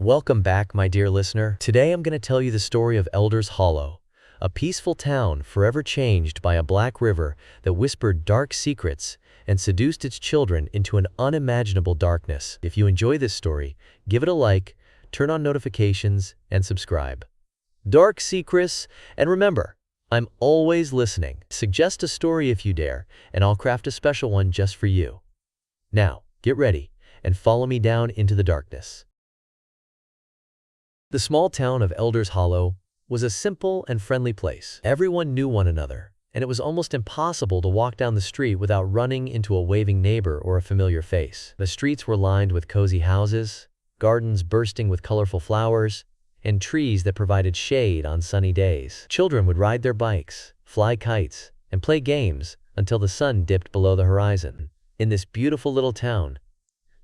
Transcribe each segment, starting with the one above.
Welcome back, my dear listener. Today I'm going to tell you the story of Elders Hollow, a peaceful town forever changed by a black river that whispered dark secrets and seduced its children into an unimaginable darkness. If you enjoy this story, give it a like, turn on notifications, and subscribe. Dark secrets, and remember, I'm always listening. Suggest a story if you dare, and I'll craft a special one just for you. Now, get ready and follow me down into the darkness. The small town of Elders Hollow was a simple and friendly place. Everyone knew one another, and it was almost impossible to walk down the street without running into a waving neighbor or a familiar face. The streets were lined with cozy houses, gardens bursting with colorful flowers, and trees that provided shade on sunny days. Children would ride their bikes, fly kites, and play games until the sun dipped below the horizon. In this beautiful little town,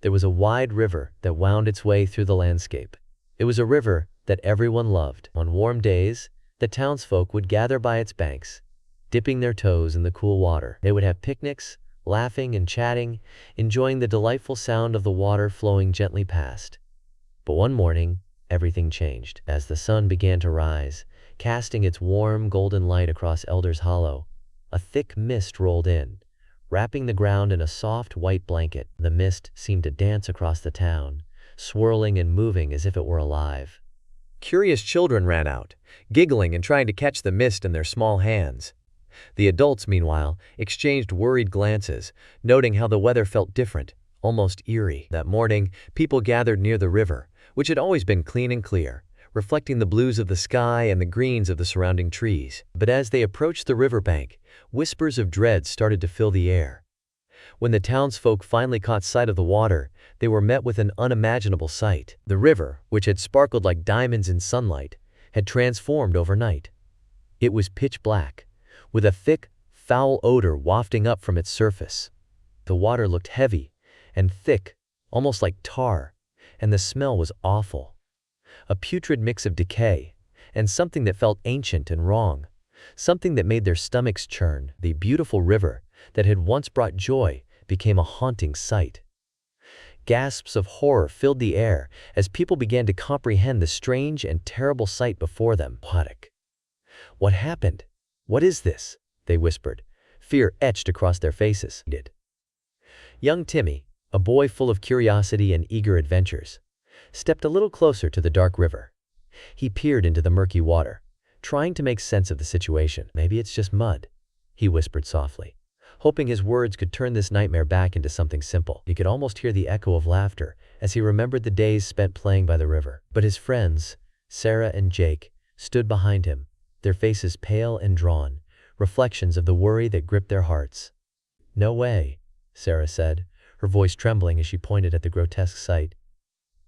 there was a wide river that wound its way through the landscape. It was a river that everyone loved. On warm days, the townsfolk would gather by its banks, dipping their toes in the cool water. They would have picnics, laughing and chatting, enjoying the delightful sound of the water flowing gently past. But one morning, everything changed. As the sun began to rise, casting its warm golden light across Elders Hollow, a thick mist rolled in, wrapping the ground in a soft white blanket. The mist seemed to dance across the town, swirling and moving as if it were alive. Curious children ran out, giggling and trying to catch the mist in their small hands. The adults, meanwhile, exchanged worried glances, noting how the weather felt different, almost eerie. That morning, people gathered near the river, which had always been clean and clear, reflecting the blues of the sky and the greens of the surrounding trees. But as they approached the riverbank, whispers of dread started to fill the air. When the townsfolk finally caught sight of the water, they were met with an unimaginable sight. The river, which had sparkled like diamonds in sunlight, had transformed overnight. It was pitch black, with a thick, foul odor wafting up from its surface. The water looked heavy and thick, almost like tar, and the smell was awful. A putrid mix of decay and something that felt ancient and wrong, something that made their stomachs churn. The beautiful river that had once brought joy became a haunting sight. Gasps of horror filled the air as people began to comprehend the strange and terrible sight before them. What happened? What is this? They whispered, fear etched across their faces. Young Timmy, a boy full of curiosity and eager adventures, stepped a little closer to the dark river. He peered into the murky water, trying to make sense of the situation. Maybe it's just mud, he whispered softly, hoping his words could turn this nightmare back into something simple. He could almost hear the echo of laughter as he remembered the days spent playing by the river. But his friends, Sarah and Jake, stood behind him, their faces pale and drawn, reflections of the worry that gripped their hearts. No way, Sarah said, her voice trembling as she pointed at the grotesque sight.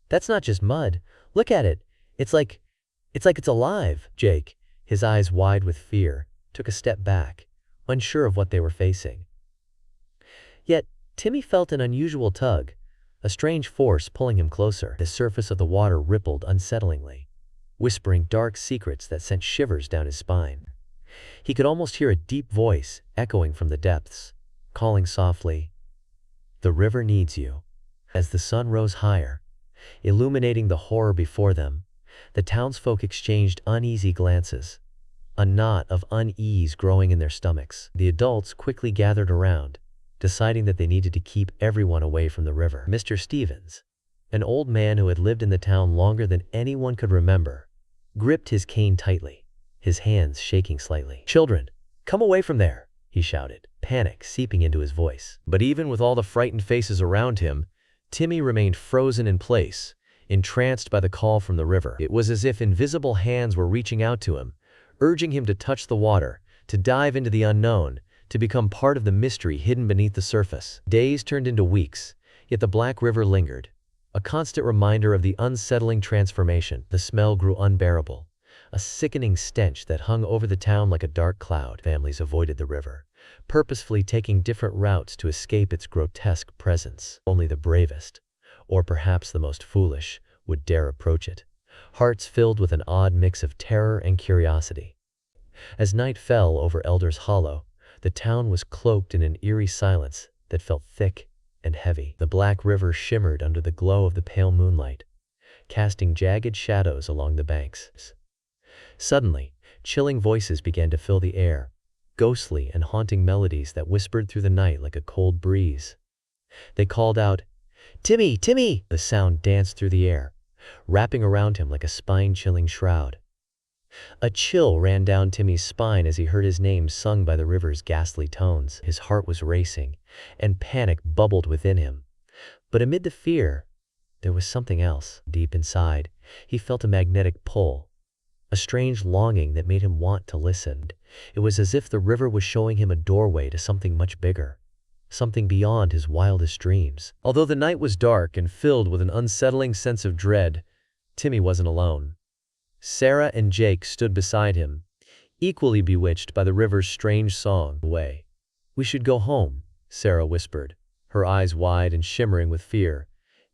That's not just mud. Look at it. It's like it's alive. Jake, his eyes wide with fear, took a step back, unsure of what they were facing. Yet, Timmy felt an unusual tug, a strange force pulling him closer. The surface of the water rippled unsettlingly, whispering dark secrets that sent shivers down his spine. He could almost hear a deep voice echoing from the depths, calling softly, "The river needs you." As the sun rose higher, illuminating the horror before them, the townsfolk exchanged uneasy glances, a knot of unease growing in their stomachs. The adults quickly gathered around, deciding that they needed to keep everyone away from the river. Mr. Stevens, an old man who had lived in the town longer than anyone could remember, gripped his cane tightly, his hands shaking slightly. "Children, come away from there," he shouted, panic seeping into his voice. But even with all the frightened faces around him, Timmy remained frozen in place, entranced by the call from the river. It was as if invisible hands were reaching out to him, urging him to touch the water, to dive into the unknown, to become part of the mystery hidden beneath the surface. Days turned into weeks, yet the black river lingered, a constant reminder of the unsettling transformation. The smell grew unbearable, a sickening stench that hung over the town like a dark cloud. Families avoided the river, purposefully taking different routes to escape its grotesque presence. Only the bravest, or perhaps the most foolish, would dare approach it, hearts filled with an odd mix of terror and curiosity. As night fell over Elders Hollow, the town was cloaked in an eerie silence that felt thick and heavy. The black river shimmered under the glow of the pale moonlight, casting jagged shadows along the banks. Suddenly, chilling voices began to fill the air, ghostly and haunting melodies that whispered through the night like a cold breeze. They called out, "Timmy, Timmy!" The sound danced through the air, wrapping around him like a spine-chilling shroud. A chill ran down Timmy's spine as he heard his name sung by the river's ghastly tones. His heart was racing, and panic bubbled within him. But amid the fear, there was something else. Deep inside, he felt a magnetic pull, a strange longing that made him want to listen. It was as if the river was showing him a doorway to something much bigger, something beyond his wildest dreams. Although the night was dark and filled with an unsettling sense of dread, Timmy wasn't alone. Sarah and Jake stood beside him, equally bewitched by the river's strange song. "Away. We should go home," Sarah whispered, her eyes wide and shimmering with fear.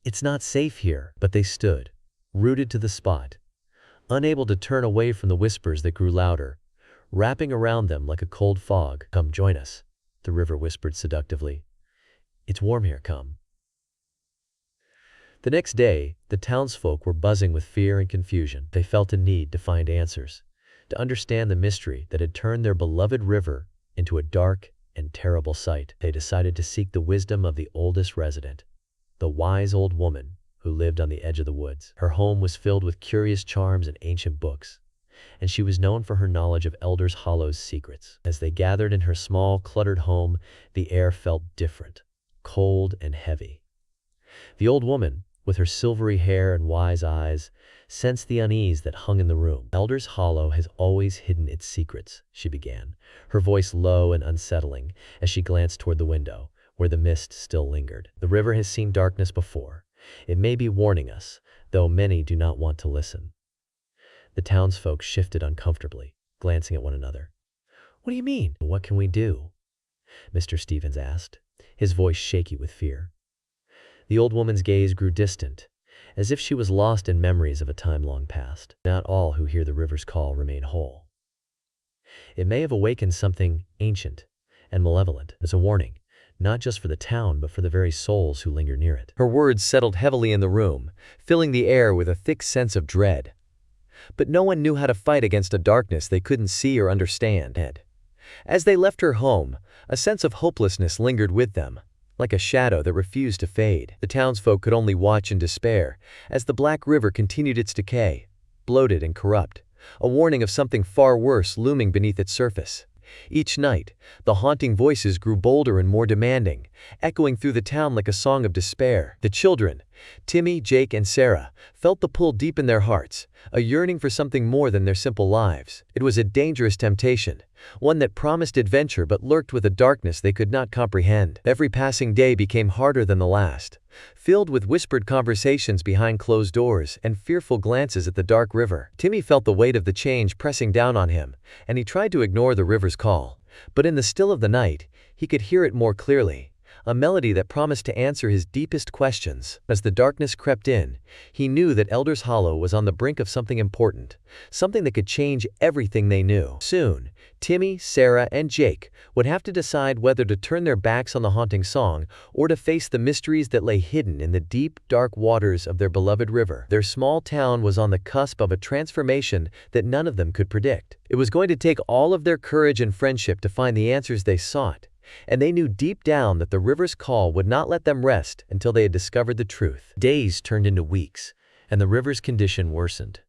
"It's not safe here." But they stood, rooted to the spot, unable to turn away from the whispers that grew louder, wrapping around them like a cold fog. "Come join us," the river whispered seductively. "It's warm here, come." The next day, the townsfolk were buzzing with fear and confusion. They felt a need to find answers, to understand the mystery that had turned their beloved river into a dark and terrible sight. They decided to seek the wisdom of the oldest resident, the wise old woman who lived on the edge of the woods. Her home was filled with curious charms and ancient books, and she was known for her knowledge of Elders Hollow's secrets. As they gathered in her small, cluttered home, the air felt different, cold and heavy. The old woman, with her silvery hair and wise eyes, sensed the unease that hung in the room. "Elders Hollow has always hidden its secrets," she began, her voice low and unsettling as she glanced toward the window, where the mist still lingered. "The river has seen darkness before. It may be warning us, though many do not want to listen." The townsfolk shifted uncomfortably, glancing at one another. "What do you mean? What can we do?" Mr. Stevens asked, his voice shaky with fear. The old woman's gaze grew distant, as if she was lost in memories of a time long past. "Not all who hear the river's call remain whole. It may have awakened something ancient and malevolent. As a warning, not just for the town, but for the very souls who linger near it." Her words settled heavily in the room, filling the air with a thick sense of dread. But no one knew how to fight against a darkness they couldn't see or understand. As they left her home, a sense of hopelessness lingered with them, like a shadow that refused to fade. The townsfolk could only watch in despair as the Black River continued its decay, bloated and corrupt, a warning of something far worse looming beneath its surface. Each night, the haunting voices grew bolder and more demanding, echoing through the town like a song of despair. The children, Timmy, Jake, and Sarah, felt the pull deep in their hearts, a yearning for something more than their simple lives. It was a dangerous temptation, one that promised adventure but lurked with a darkness they could not comprehend. Every passing day became harder than the last, filled with whispered conversations behind closed doors and fearful glances at the dark river. Timmy felt the weight of the change pressing down on him, and he tried to ignore the river's call. But in the still of the night, he could hear it more clearly, a melody that promised to answer his deepest questions. As the darkness crept in, he knew that Elders Hollow was on the brink of something important, something that could change everything they knew. Soon, Timmy, Sarah, and Jake would have to decide whether to turn their backs on the haunting song or to face the mysteries that lay hidden in the deep, dark waters of their beloved river. Their small town was on the cusp of a transformation that none of them could predict. It was going to take all of their courage and friendship to find the answers they sought, and they knew deep down that the river's call would not let them rest until they had discovered the truth. Days turned into weeks, and the river's condition worsened.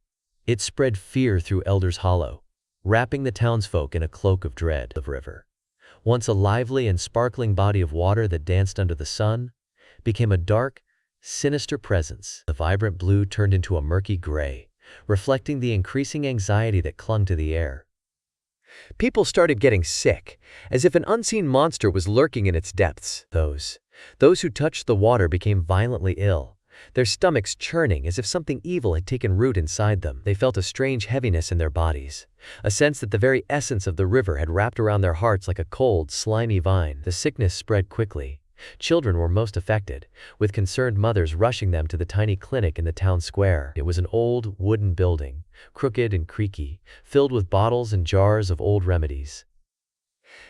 It spread fear through Elders Hollow, wrapping the townsfolk in a cloak of dread. The river, once a lively and sparkling body of water that danced under the sun, became a dark, sinister presence. The vibrant blue turned into a murky gray, reflecting the increasing anxiety that clung to the air. People started getting sick, as if an unseen monster was lurking in its depths. Those who touched the water became violently ill, their stomachs churning as if something evil had taken root inside them. They felt a strange heaviness in their bodies, a sense that the very essence of the river had wrapped around their hearts like a cold, slimy vine. The sickness spread quickly. Children were most affected, with concerned mothers rushing them to the tiny clinic in the town square. It was an old, wooden building, crooked and creaky, filled with bottles and jars of old remedies.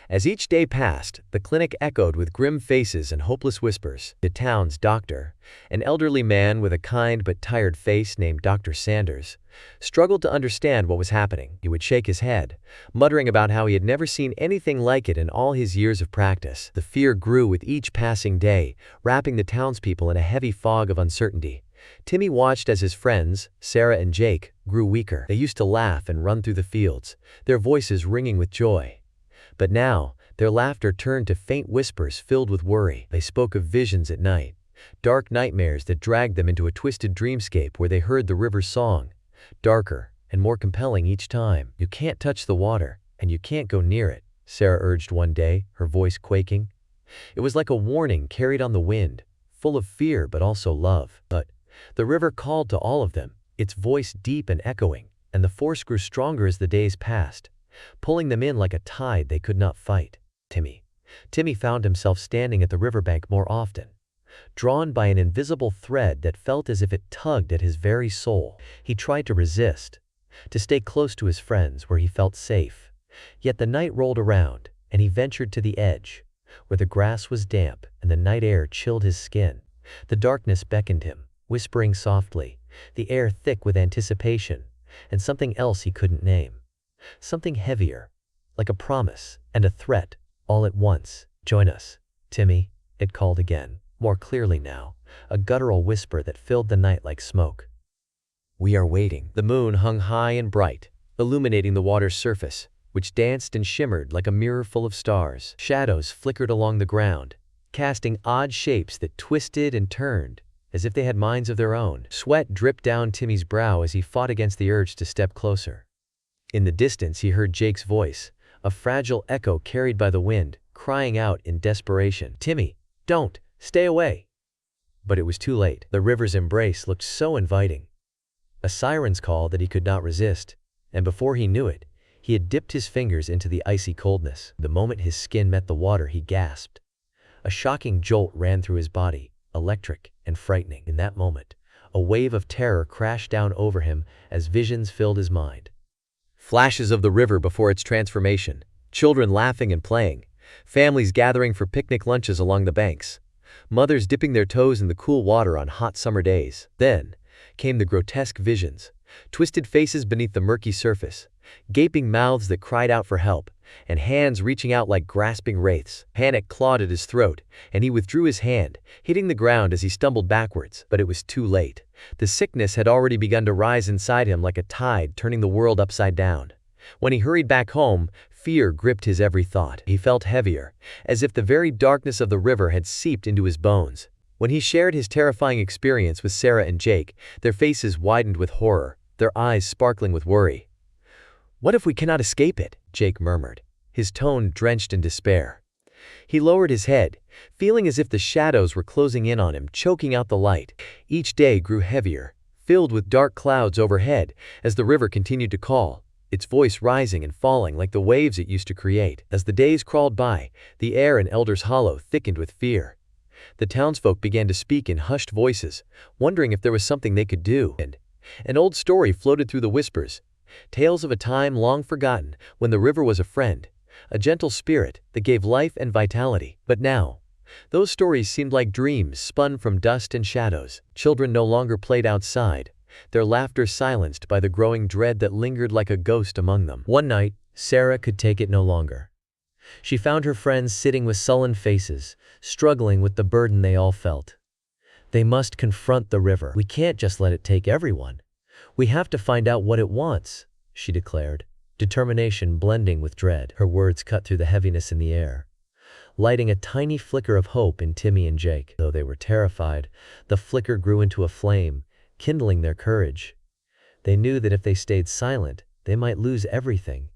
As each day passed, the clinic echoed with grim faces and hopeless whispers. The town's doctor, an elderly man with a kind but tired face named Dr. Sanders, struggled to understand what was happening. He would shake his head, muttering about how he had never seen anything like it in all his years of practice. The fear grew with each passing day, wrapping the townspeople in a heavy fog of uncertainty. Timmy watched as his friends, Sarah and Jake, grew weaker. They used to laugh and run through the fields, their voices ringing with joy. But now, their laughter turned to faint whispers filled with worry. They spoke of visions at night, dark nightmares that dragged them into a twisted dreamscape where they heard the river's song, darker and more compelling each time. "You can't touch the water, and you can't go near it," Sarah urged one day, her voice quaking. It was like a warning carried on the wind, full of fear but also love. But the river called to all of them, its voice deep and echoing, and the force grew stronger as the days passed, pulling them in like a tide they could not fight. Timmy found himself standing at the riverbank more often, drawn by an invisible thread that felt as if it tugged at his very soul. He tried to resist, to stay close to his friends where he felt safe. Yet the night rolled around, and he ventured to the edge, where the grass was damp and the night air chilled his skin. The darkness beckoned him, whispering softly, the air thick with anticipation, and something else he couldn't name. Something heavier, like a promise and a threat, all at once. "Join us, Timmy," it called again, more clearly now, a guttural whisper that filled the night like smoke. "We are waiting." The moon hung high and bright, illuminating the water's surface, which danced and shimmered like a mirror full of stars. Shadows flickered along the ground, casting odd shapes that twisted and turned, as if they had minds of their own. Sweat dripped down Timmy's brow as he fought against the urge to step closer. In the distance he heard Jake's voice, a fragile echo carried by the wind, crying out in desperation, "Timmy, don't, stay away." But it was too late. The river's embrace looked so inviting. A siren's call that he could not resist, and before he knew it, he had dipped his fingers into the icy coldness. The moment his skin met the water, he gasped. A shocking jolt ran through his body, electric and frightening. In that moment, a wave of terror crashed down over him as visions filled his mind. Flashes of the river before its transformation, children laughing and playing, families gathering for picnic lunches along the banks, mothers dipping their toes in the cool water on hot summer days. Then came the grotesque visions, twisted faces beneath the murky surface, gaping mouths that cried out for help, and hands reaching out like grasping wraiths. Panic clawed at his throat, and he withdrew his hand, hitting the ground as he stumbled backwards. But it was too late. The sickness had already begun to rise inside him like a tide, turning the world upside down. When he hurried back home, fear gripped his every thought. He felt heavier, as if the very darkness of the river had seeped into his bones. When he shared his terrifying experience with Sarah and Jake, their faces widened with horror, their eyes sparkling with worry. "What if we cannot escape it?" Jake murmured, his tone drenched in despair. He lowered his head, feeling as if the shadows were closing in on him, choking out the light. Each day grew heavier, filled with dark clouds overhead as the river continued to call, its voice rising and falling like the waves it used to create. As the days crawled by, the air in Elder's Hollow thickened with fear. The townsfolk began to speak in hushed voices, wondering if there was something they could do. And an old story floated through the whispers, tales of a time long forgotten when the river was a friend, a gentle spirit that gave life and vitality. But now, those stories seemed like dreams spun from dust and shadows. Children no longer played outside, their laughter silenced by the growing dread that lingered like a ghost among them. One night, Sarah could take it no longer. She found her friends sitting with sullen faces, struggling with the burden they all felt. "They must confront the river. We can't just let it take everyone. We have to find out what it wants," she declared, determination blending with dread. Her words cut through the heaviness in the air, lighting a tiny flicker of hope in Timmy and Jake. Though they were terrified, the flicker grew into a flame, kindling their courage. They knew that if they stayed silent, they might lose everything.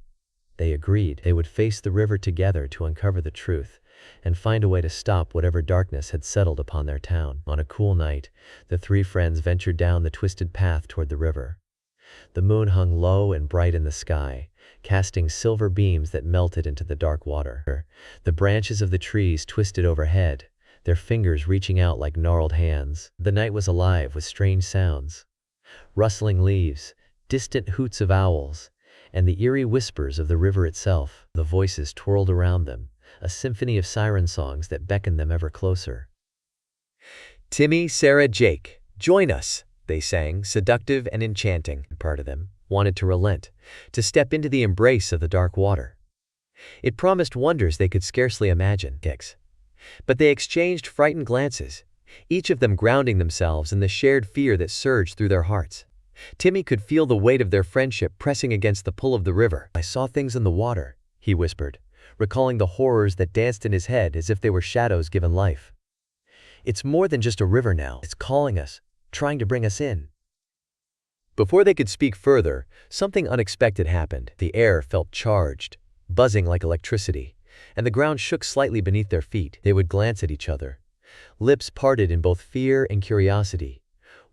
They agreed they would face the river together to uncover the truth and find a way to stop whatever darkness had settled upon their town. On a cool night, the three friends ventured down the twisted path toward the river. The moon hung low and bright in the sky, casting silver beams that melted into the dark water. The branches of the trees twisted overhead, their fingers reaching out like gnarled hands. The night was alive with strange sounds. Rustling leaves, distant hoots of owls, and the eerie whispers of the river itself. The voices twirled around them, a symphony of siren songs that beckoned them ever closer. "Timmy, Sarah, Jake, join us," they sang, seductive and enchanting. Part of them wanted to relent, to step into the embrace of the dark water. It promised wonders they could scarcely imagine. But they exchanged frightened glances, each of them grounding themselves in the shared fear that surged through their hearts. Timmy could feel the weight of their friendship pressing against the pull of the river. "I saw things in the water," he whispered, recalling the horrors that danced in his head as if they were shadows given life. "It's more than just a river now. It's calling us, trying to bring us in." Before they could speak further, something unexpected happened. The air felt charged, buzzing like electricity, and the ground shook slightly beneath their feet. They would glance at each other, lips parted in both fear and curiosity,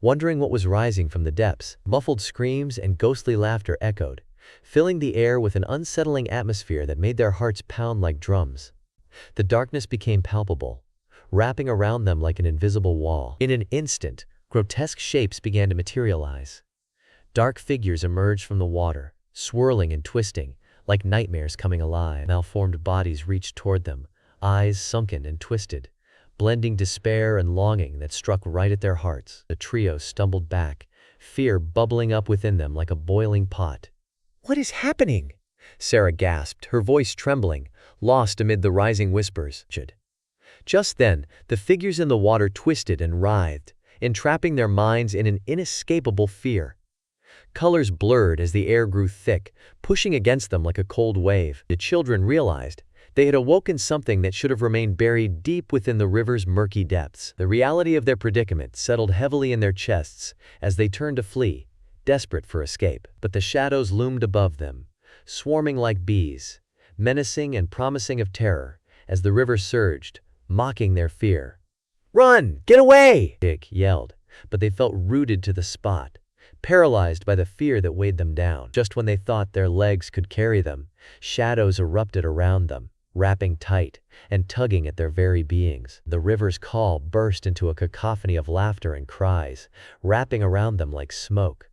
wondering what was rising from the depths. Muffled screams and ghostly laughter echoed, filling the air with an unsettling atmosphere that made their hearts pound like drums. The darkness became palpable, wrapping around them like an invisible wall. In an instant, grotesque shapes began to materialize. Dark figures emerged from the water, swirling and twisting, like nightmares coming alive. Malformed bodies reached toward them, eyes sunken and twisted, blending despair and longing that struck right at their hearts. The trio stumbled back, fear bubbling up within them like a boiling pot. "What is happening?" Sarah gasped, her voice trembling, lost amid the rising whispers. Just then, the figures in the water twisted and writhed, entrapping their minds in an inescapable fear. Colors blurred as the air grew thick, pushing against them like a cold wave. The children realized they had awoken something that should have remained buried deep within the river's murky depths. The reality of their predicament settled heavily in their chests as they turned to flee, desperate for escape. But the shadows loomed above them, swarming like bees, menacing and promising of terror as the river surged, mocking their fear. "Run! Get away!" Dick yelled, but they felt rooted to the spot, paralyzed by the fear that weighed them down. Just when they thought their legs could carry them, shadows erupted around them, wrapping tight and tugging at their very beings. The river's call burst into a cacophony of laughter and cries, wrapping around them like smoke.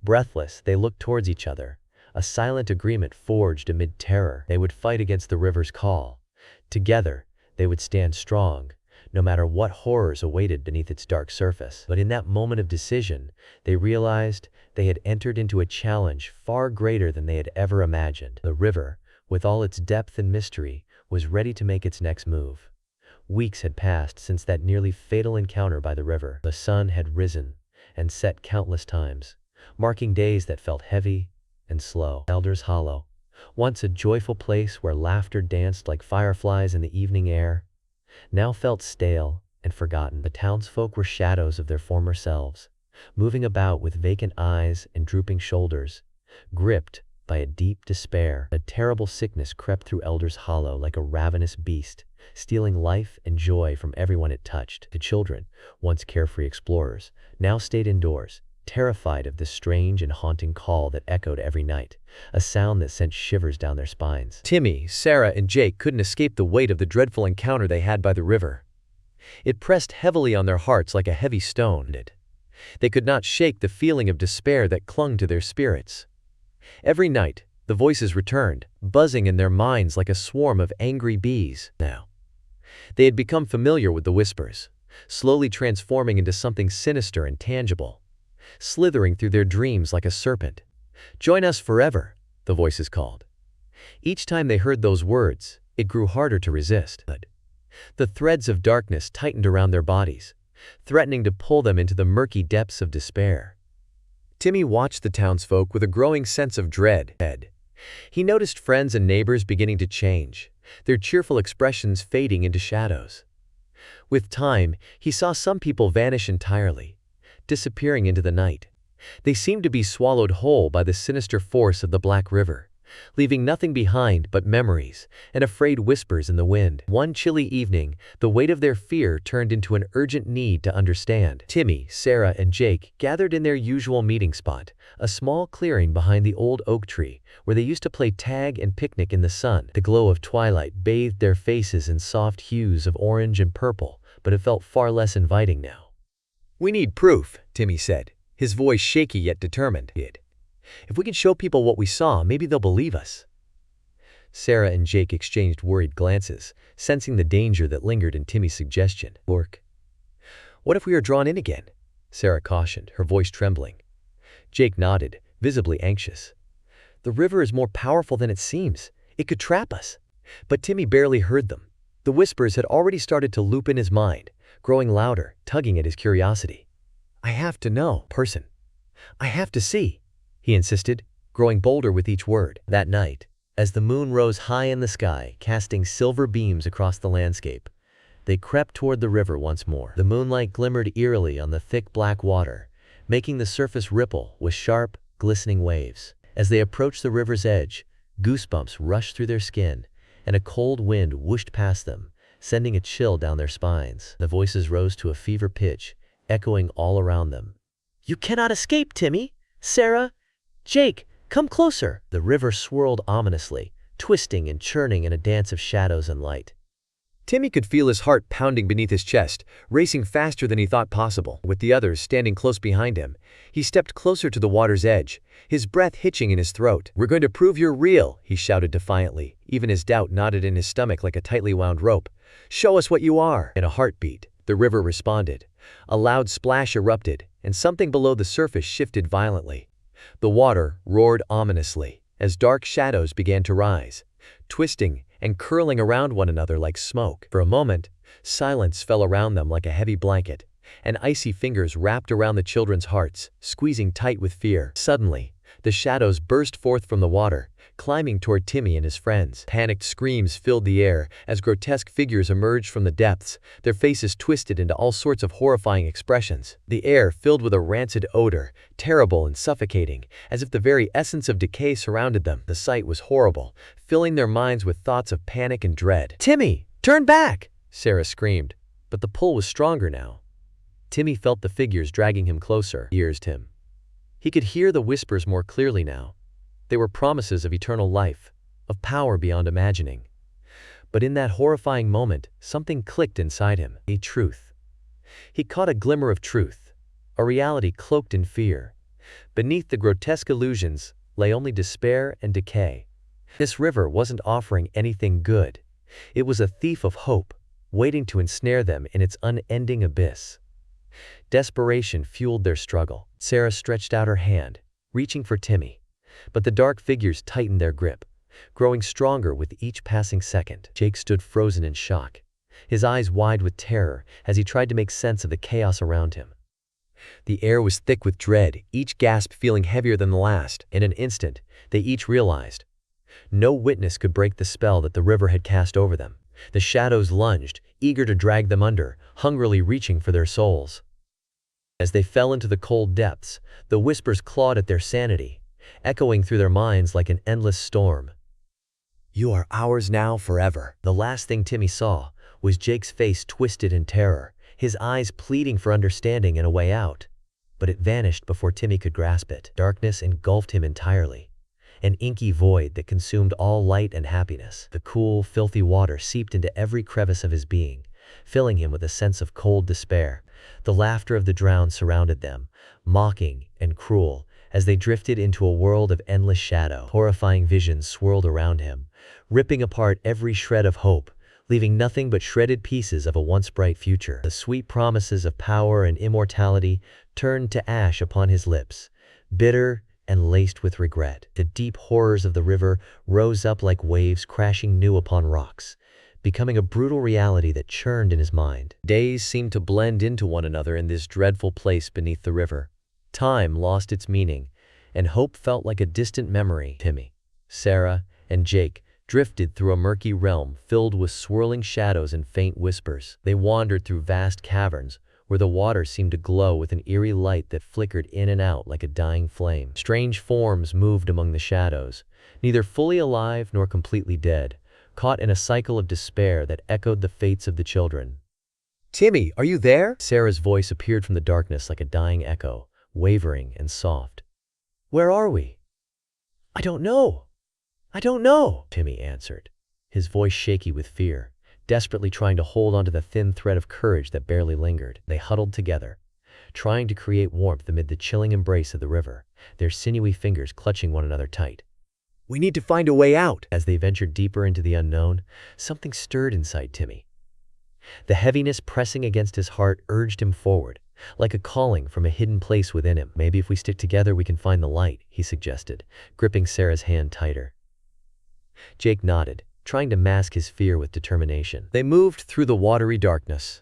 Breathless, they looked towards each other, a silent agreement forged amid terror. They would fight against the river's call. Together, they would stand strong, no matter what horrors awaited beneath its dark surface. But in that moment of decision, they realized they had entered into a challenge far greater than they had ever imagined. The river, with all its depth and mystery, was ready to make its next move. Weeks had passed since that nearly fatal encounter by the river. The sun had risen and set countless times, marking days that felt heavy and slow. Elders Hollow, once a joyful place where laughter danced like fireflies in the evening air, now felt stale and forgotten. The townsfolk were shadows of their former selves, moving about with vacant eyes and drooping shoulders, gripped by a deep despair. A terrible sickness crept through Elders Hollow like a ravenous beast, stealing life and joy from everyone it touched. The children, once carefree explorers, now stayed indoors, terrified of this strange and haunting call that echoed every night, a sound that sent shivers down their spines. Timmy, Sarah, and Jake couldn't escape the weight of the dreadful encounter they had by the river. It pressed heavily on their hearts like a heavy stone. They could not shake the feeling of despair that clung to their spirits. Every night, the voices returned, buzzing in their minds like a swarm of angry bees. Now, they had become familiar with the whispers, slowly transforming into something sinister and tangible, slithering through their dreams like a serpent. "Join us forever," the voices called. Each time they heard those words, it grew harder to resist. The threads of darkness tightened around their bodies, threatening to pull them into the murky depths of despair. Timmy watched the townsfolk with a growing sense of dread. He noticed friends and neighbors beginning to change, their cheerful expressions fading into shadows. With time, he saw some people vanish entirely, disappearing into the night. They seemed to be swallowed whole by the sinister force of the Black River, leaving nothing behind but memories and afraid whispers in the wind. One chilly evening, the weight of their fear turned into an urgent need to understand. Timmy, Sarah, and Jake gathered in their usual meeting spot, a small clearing behind the old oak tree, where they used to play tag and picnic in the sun. The glow of twilight bathed their faces in soft hues of orange and purple, but it felt far less inviting now. "We need proof," Timmy said, his voice shaky yet determined. If we can show people what we saw, maybe they'll believe us." Sarah and Jake exchanged worried glances, sensing the danger that lingered in Timmy's suggestion. "Look, what if we are drawn in again?" Sarah cautioned, her voice trembling. Jake nodded, visibly anxious. "The river is more powerful than it seems. It could trap us." But Timmy barely heard them. The whispers had already started to loop in his mind, growing louder, tugging at his curiosity. "I have to know, person. I have to see," he insisted, growing bolder with each word. That night, as the moon rose high in the sky, casting silver beams across the landscape, they crept toward the river once more. The moonlight glimmered eerily on the thick black water, making the surface ripple with sharp, glistening waves. As they approached the river's edge, goosebumps rushed through their skin, and a cold wind whooshed past them, sending a chill down their spines. The voices rose to a fever pitch, echoing all around them. "You cannot escape, Timmy! Sarah! Jake, come closer!" The river swirled ominously, twisting and churning in a dance of shadows and light. Timmy could feel his heart pounding beneath his chest, racing faster than he thought possible. With the others standing close behind him, he stepped closer to the water's edge, his breath hitching in his throat. "We're going to prove you're real," he shouted defiantly, even his doubt knotted in his stomach like a tightly wound rope. "Show us what you are." In a heartbeat, the river responded. A loud splash erupted, and something below the surface shifted violently. The water roared ominously as dark shadows began to rise, twisting and curling around one another like smoke. For a moment, silence fell around them like a heavy blanket, and icy fingers wrapped around the children's hearts, squeezing tight with fear. Suddenly, the shadows burst forth from the water, climbing toward Timmy and his friends. Panicked screams filled the air as grotesque figures emerged from the depths, their faces twisted into all sorts of horrifying expressions. The air filled with a rancid odor, terrible and suffocating, as if the very essence of decay surrounded them. The sight was horrible, filling their minds with thoughts of panic and dread. "Timmy, turn back!" Sarah screamed, but the pull was stronger now. Timmy felt the figures dragging him closer. Earsed him. He could hear the whispers more clearly now. They were promises of eternal life, of power beyond imagining. But in that horrifying moment, something clicked inside him. A truth. He caught a glimmer of truth, a reality cloaked in fear. Beneath the grotesque illusions lay only despair and decay. This river wasn't offering anything good. It was a thief of hope, waiting to ensnare them in its unending abyss. Desperation fueled their struggle. Sarah stretched out her hand, reaching for Timmy. But the dark figures tightened their grip, growing stronger with each passing second. Jake stood frozen in shock, his eyes wide with terror as he tried to make sense of the chaos around him. The air was thick with dread, each gasp feeling heavier than the last. In an instant, they each realized. No witness could break the spell that the river had cast over them. The shadows lunged, eager to drag them under, hungrily reaching for their souls. As they fell into the cold depths, the whispers clawed at their sanity, echoing through their minds like an endless storm. "You are ours now forever." The last thing Timmy saw was Jake's face twisted in terror, his eyes pleading for understanding and a way out. But it vanished before Timmy could grasp it. Darkness engulfed him entirely, an inky void that consumed all light and happiness. The cool, filthy water seeped into every crevice of his being, filling him with a sense of cold despair. The laughter of the drowned surrounded them, mocking and cruel, as they drifted into a world of endless shadow. Horrifying visions swirled around him, ripping apart every shred of hope, leaving nothing but shredded pieces of a once bright future. The sweet promises of power and immortality turned to ash upon his lips, bitter and laced with regret. The deep horrors of the river rose up like waves crashing new upon rocks, becoming a brutal reality that churned in his mind. Days seemed to blend into one another in this dreadful place beneath the river. Time lost its meaning, and hope felt like a distant memory. Timmy, Sarah, and Jake drifted through a murky realm filled with swirling shadows and faint whispers. They wandered through vast caverns, where the water seemed to glow with an eerie light that flickered in and out like a dying flame. Strange forms moved among the shadows, neither fully alive nor completely dead, caught in a cycle of despair that echoed the fates of the children. "Timmy, are you there?" Sarah's voice appeared from the darkness like a dying echo, wavering and soft. "Where are we?" "I don't know. I don't know," Timmy answered, his voice shaky with fear, desperately trying to hold onto the thin thread of courage that barely lingered. They huddled together, trying to create warmth amid the chilling embrace of the river, their sinewy fingers clutching one another tight. We need to find a way out. As they ventured deeper into the unknown, something stirred inside Timmy. The heaviness pressing against his heart urged him forward, like a calling from a hidden place within him. Maybe if we stick together we can find the light, he suggested, gripping Sarah's hand tighter. Jake nodded, trying to mask his fear with determination. They moved through the watery darkness,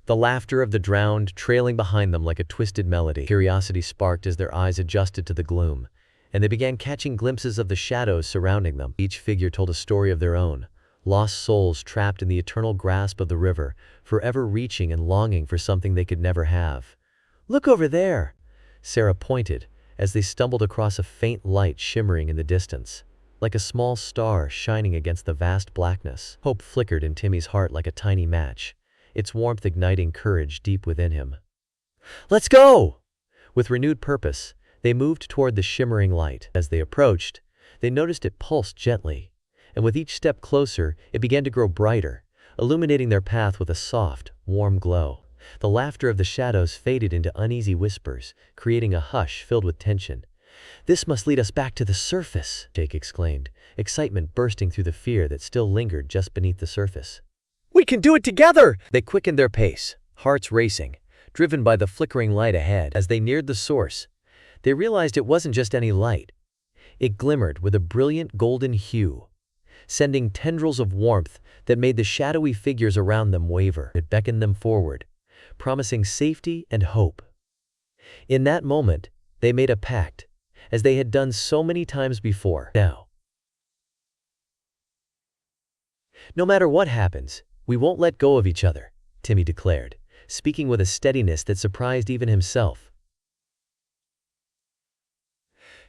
the laughter of the drowned trailing behind them like a twisted melody. Curiosity sparked as their eyes adjusted to the gloom, and they began catching glimpses of the shadows surrounding them. Each figure told a story of their own, lost souls trapped in the eternal grasp of the river, forever reaching and longing for something they could never have. "Look over there," Sarah pointed, as they stumbled across a faint light shimmering in the distance, like a small star shining against the vast blackness. Hope flickered in Timmy's heart like a tiny match, its warmth igniting courage deep within him. "Let's go!" With renewed purpose, they moved toward the shimmering light. As they approached, they noticed it pulsed gently, and with each step closer, it began to grow brighter, illuminating their path with a soft, warm glow. The laughter of the shadows faded into uneasy whispers, creating a hush filled with tension. "This must lead us back to the surface," Jake exclaimed, excitement bursting through the fear that still lingered just beneath the surface. We can do it together! They quickened their pace, hearts racing, driven by the flickering light ahead. As they neared the source, they realized it wasn't just any light. It glimmered with a brilliant golden hue, sending tendrils of warmth that made the shadowy figures around them waver. It beckoned them forward, promising safety and hope. In that moment, they made a pact, as they had done so many times before. Now, no matter what happens, we won't let go of each other, Timmy declared, speaking with a steadiness that surprised even himself.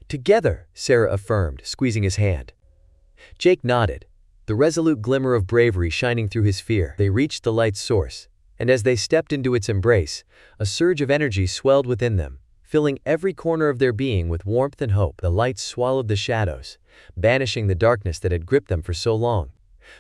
Together, Sarah affirmed, squeezing his hand. Jake nodded, the resolute glimmer of bravery shining through his fear. They reached the light's source, and as they stepped into its embrace, a surge of energy swelled within them, filling every corner of their being with warmth and hope. The light swallowed the shadows, banishing the darkness that had gripped them for so long.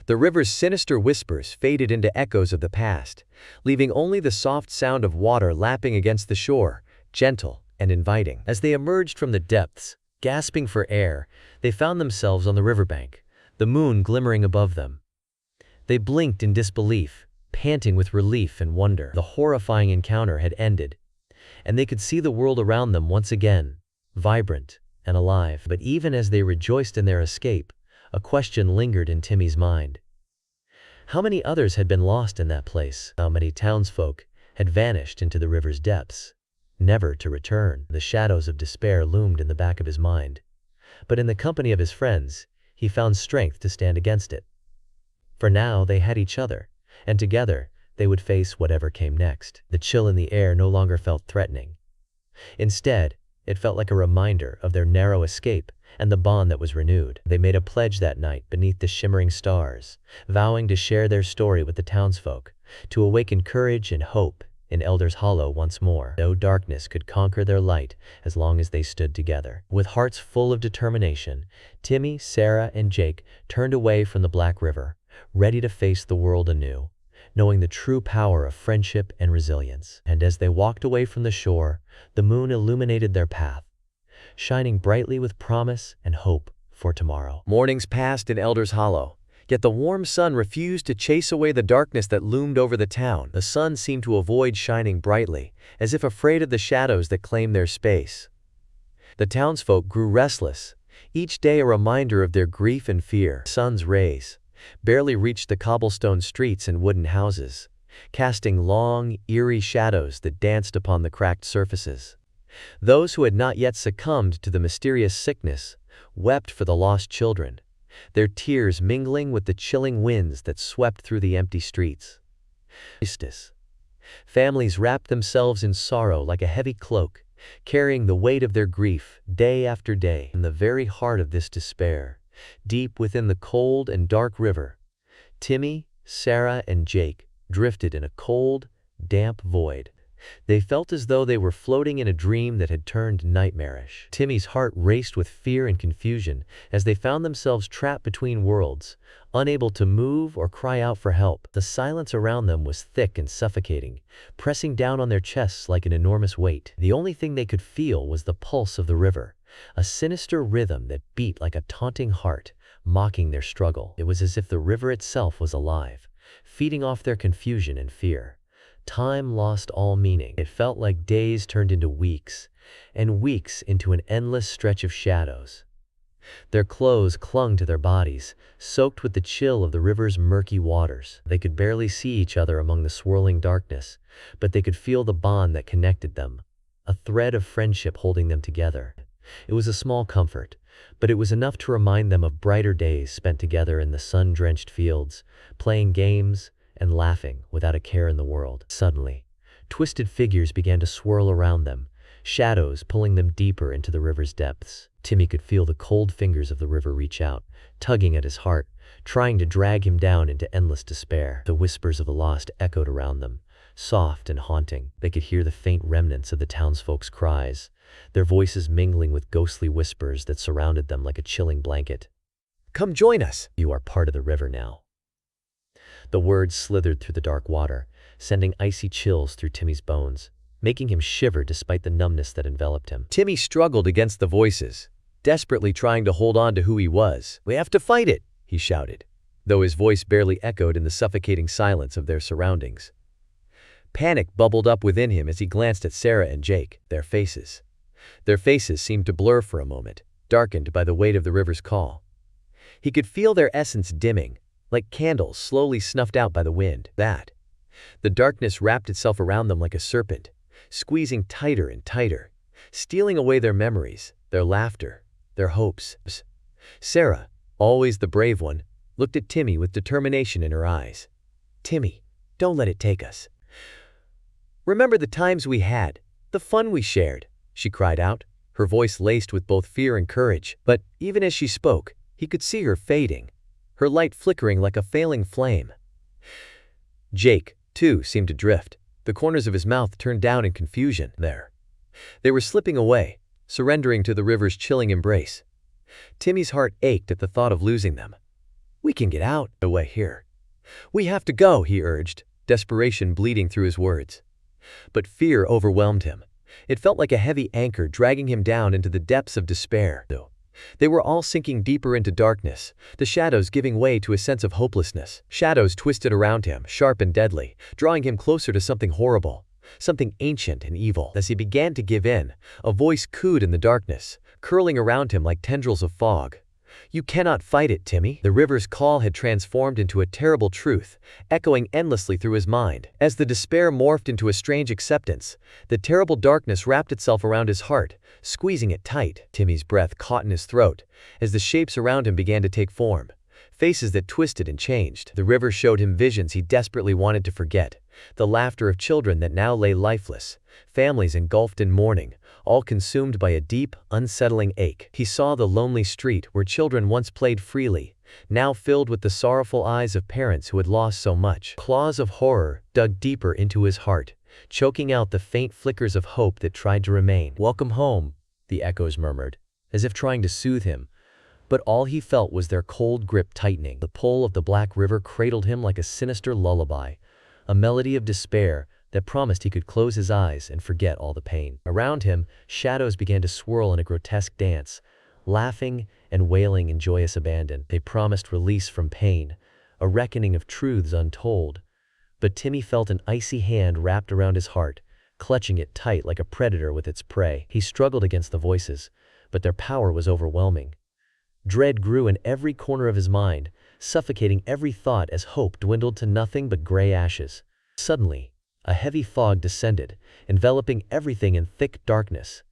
The river's sinister whispers faded into echoes of the past, leaving only the soft sound of water lapping against the shore, gentle and inviting. As they emerged from the depths, gasping for air, they found themselves on the riverbank, the moon glimmering above them. They blinked in disbelief, panting with relief and wonder. The horrifying encounter had ended, and they could see the world around them once again, vibrant and alive. But even as they rejoiced in their escape, a question lingered in Timmy's mind. How many others had been lost in that place? How many townsfolk had vanished into the river's depths, never to return? The shadows of despair loomed in the back of his mind, but in the company of his friends, he found strength to stand against it. For now they had each other, and together they would face whatever came next. The chill in the air no longer felt threatening. Instead, it felt like a reminder of their narrow escape and the bond that was renewed. They made a pledge that night beneath the shimmering stars, vowing to share their story with the townsfolk, to awaken courage and hope in Elder's Hollow once more. No darkness could conquer their light as long as they stood together. With hearts full of determination, Timmy, Sarah, and Jake turned away from the Black River, ready to face the world anew, knowing the true power of friendship and resilience. And as they walked away from the shore, the moon illuminated their path, shining brightly with promise and hope for tomorrow. Mornings passed in Elder's Hollow, yet the warm sun refused to chase away the darkness that loomed over the town. The sun seemed to avoid shining brightly, as if afraid of the shadows that claimed their space. The townsfolk grew restless, each day a reminder of their grief and fear. The sun's rays barely reached the cobblestone streets and wooden houses, casting long, eerie shadows that danced upon the cracked surfaces. Those who had not yet succumbed to the mysterious sickness wept for the lost children, their tears mingling with the chilling winds that swept through the empty streets. Families wrapped themselves in sorrow like a heavy cloak, carrying the weight of their grief day after day. In the very heart of this despair, deep within the cold and dark river, Timmy, Sarah, and Jake drifted in a cold, damp void, They felt as though they were floating in a dream that had turned nightmarish. Timmy's heart raced with fear and confusion as they found themselves trapped between worlds, unable to move or cry out for help. The silence around them was thick and suffocating, pressing down on their chests like an enormous weight. The only thing they could feel was the pulse of the river, a sinister rhythm that beat like a taunting heart, mocking their struggle. It was as if the river itself was alive, feeding off their confusion and fear. Time lost all meaning. It felt like days turned into weeks, and weeks into an endless stretch of shadows. Their clothes clung to their bodies, soaked with the chill of the river's murky waters. They could barely see each other among the swirling darkness, but they could feel the bond that connected them, a thread of friendship holding them together. It was a small comfort, but it was enough to remind them of brighter days spent together in the sun-drenched fields, playing games and laughing without a care in the world. Suddenly, twisted figures began to swirl around them, shadows pulling them deeper into the river's depths. Timmy could feel the cold fingers of the river reach out, tugging at his heart, trying to drag him down into endless despair. The whispers of the lost echoed around them, soft and haunting. They could hear the faint remnants of the townsfolk's cries, their voices mingling with ghostly whispers that surrounded them like a chilling blanket. "Come join us. You are part of the river now." The words slithered through the dark water, sending icy chills through Timmy's bones, making him shiver despite the numbness that enveloped him. Timmy struggled against the voices, desperately trying to hold on to who he was. "We have to fight it," he shouted, though his voice barely echoed in the suffocating silence of their surroundings. Panic bubbled up within him as he glanced at Sarah and Jake. Their faces seemed to blur for a moment, darkened by the weight of the river's call. He could feel their essence dimming, like candles slowly snuffed out by the wind. The darkness wrapped itself around them like a serpent, squeezing tighter and tighter, stealing away their memories, their laughter, their hopes. Sarah, always the brave one, looked at Timmy with determination in her eyes. "Timmy, don't let it take us. Remember the times we had, the fun we shared," she cried out, her voice laced with both fear and courage. But even as she spoke, he could see her fading, her light flickering like a failing flame. Jake, too, seemed to drift, the corners of his mouth turned down in confusion. They were slipping away, surrendering to the river's chilling embrace. Timmy's heart ached at the thought of losing them. "We can get out away here. We have to go," he urged, desperation bleeding through his words. But fear overwhelmed him. It felt like a heavy anchor dragging him down into the depths of despair. They were all sinking deeper into darkness, the shadows giving way to a sense of hopelessness. Shadows twisted around him, sharp and deadly, drawing him closer to something horrible, something ancient and evil. As he began to give in, a voice cooed in the darkness, curling around him like tendrils of fog. "You cannot fight it, Timmy." The river's call had transformed into a terrible truth, echoing endlessly through his mind. As the despair morphed into a strange acceptance, the terrible darkness wrapped itself around his heart, squeezing it tight. Timmy's breath caught in his throat as the shapes around him began to take form, faces that twisted and changed. The river showed him visions he desperately wanted to forget, the laughter of children that now lay lifeless, families engulfed in mourning, all consumed by a deep, unsettling ache. He saw the lonely street where children once played freely, now filled with the sorrowful eyes of parents who had lost so much. Claws of horror dug deeper into his heart, choking out the faint flickers of hope that tried to remain. "Welcome home," the echoes murmured, as if trying to soothe him. But all he felt was their cold grip tightening. The pull of the black river cradled him like a sinister lullaby, a melody of despair that promised he could close his eyes and forget all the pain. Around him, shadows began to swirl in a grotesque dance, laughing and wailing in joyous abandon. They promised release from pain, a reckoning of truths untold. But Timmy felt an icy hand wrapped around his heart, clutching it tight like a predator with its prey. He struggled against the voices, but their power was overwhelming. Dread grew in every corner of his mind, suffocating every thought as hope dwindled to nothing but gray ashes. Suddenly, a heavy fog descended, enveloping everything in thick darkness.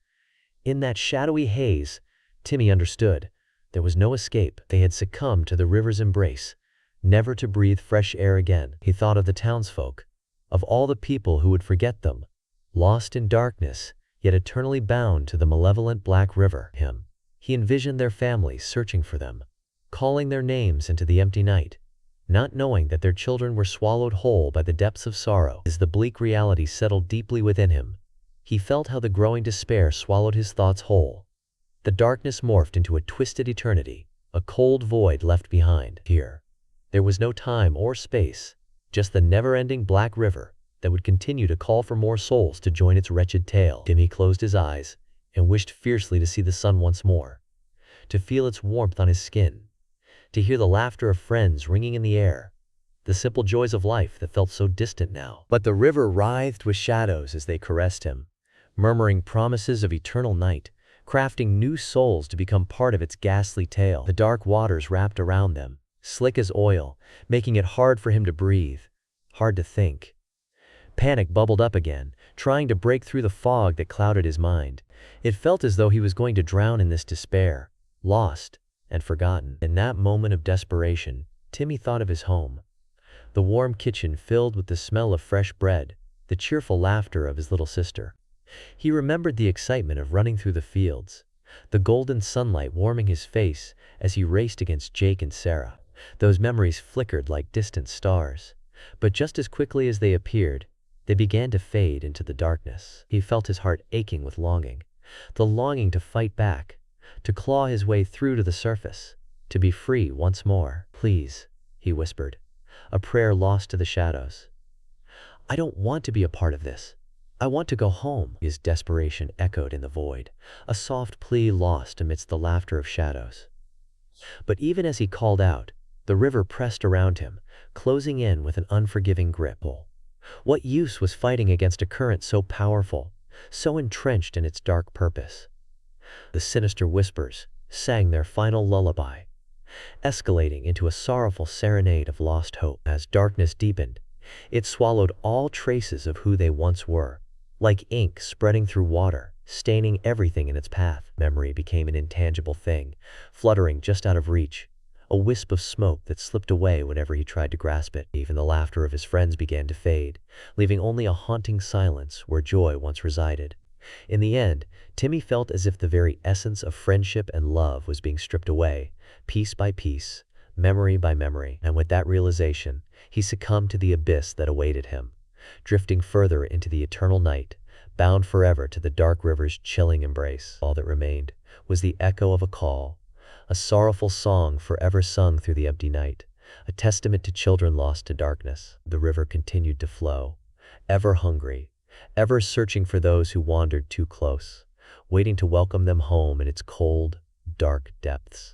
In that shadowy haze, Timmy understood. There was no escape. They had succumbed to the river's embrace, never to breathe fresh air again. He thought of the townsfolk, of all the people who would forget them, lost in darkness, yet eternally bound to the malevolent black river. He envisioned their families searching for them, calling their names into the empty night, not knowing that their children were swallowed whole by the depths of sorrow. As the bleak reality settled deeply within him, he felt how the growing despair swallowed his thoughts whole. The darkness morphed into a twisted eternity, a cold void left behind. Here, there was no time or space, just the never-ending black river that would continue to call for more souls to join its wretched tale. Timmy closed his eyes and wished fiercely to see the sun once more, to feel its warmth on his skin, to hear the laughter of friends ringing in the air, the simple joys of life that felt so distant now. But the river writhed with shadows as they caressed him, murmuring promises of eternal night, crafting new souls to become part of its ghastly tale. The dark waters wrapped around them, slick as oil, making it hard for him to breathe, hard to think. Panic bubbled up again, trying to break through the fog that clouded his mind. It felt as though he was going to drown in this despair, lost and forgotten. In that moment of desperation, Timmy thought of his home. The warm kitchen filled with the smell of fresh bread, the cheerful laughter of his little sister. He remembered the excitement of running through the fields, the golden sunlight warming his face as he raced against Jake and Sarah. Those memories flickered like distant stars, but just as quickly as they appeared, they began to fade into the darkness. He felt his heart aching with longing, the longing to fight back, to claw his way through to the surface, to be free once more. "Please," he whispered, a prayer lost to the shadows. "I don't want to be a part of this. I want to go home." His desperation echoed in the void, a soft plea lost amidst the laughter of shadows. But even as he called out, the river pressed around him, closing in with an unforgiving grip. What use was fighting against a current so powerful, so entrenched in its dark purpose? The sinister whispers sang their final lullaby, escalating into a sorrowful serenade of lost hope. As darkness deepened, it swallowed all traces of who they once were, like ink spreading through water, staining everything in its path. Memory became an intangible thing, fluttering just out of reach, a wisp of smoke that slipped away whenever he tried to grasp it. Even the laughter of his friends began to fade, leaving only a haunting silence where joy once resided. In the end, Timmy felt as if the very essence of friendship and love was being stripped away, piece by piece, memory by memory. And with that realization, he succumbed to the abyss that awaited him, drifting further into the eternal night, bound forever to the dark river's chilling embrace. All that remained was the echo of a call, a sorrowful song forever sung through the empty night, a testament to children lost to darkness. The river continued to flow, ever hungry, ever searching for those who wandered too close, waiting to welcome them home in its cold, dark depths.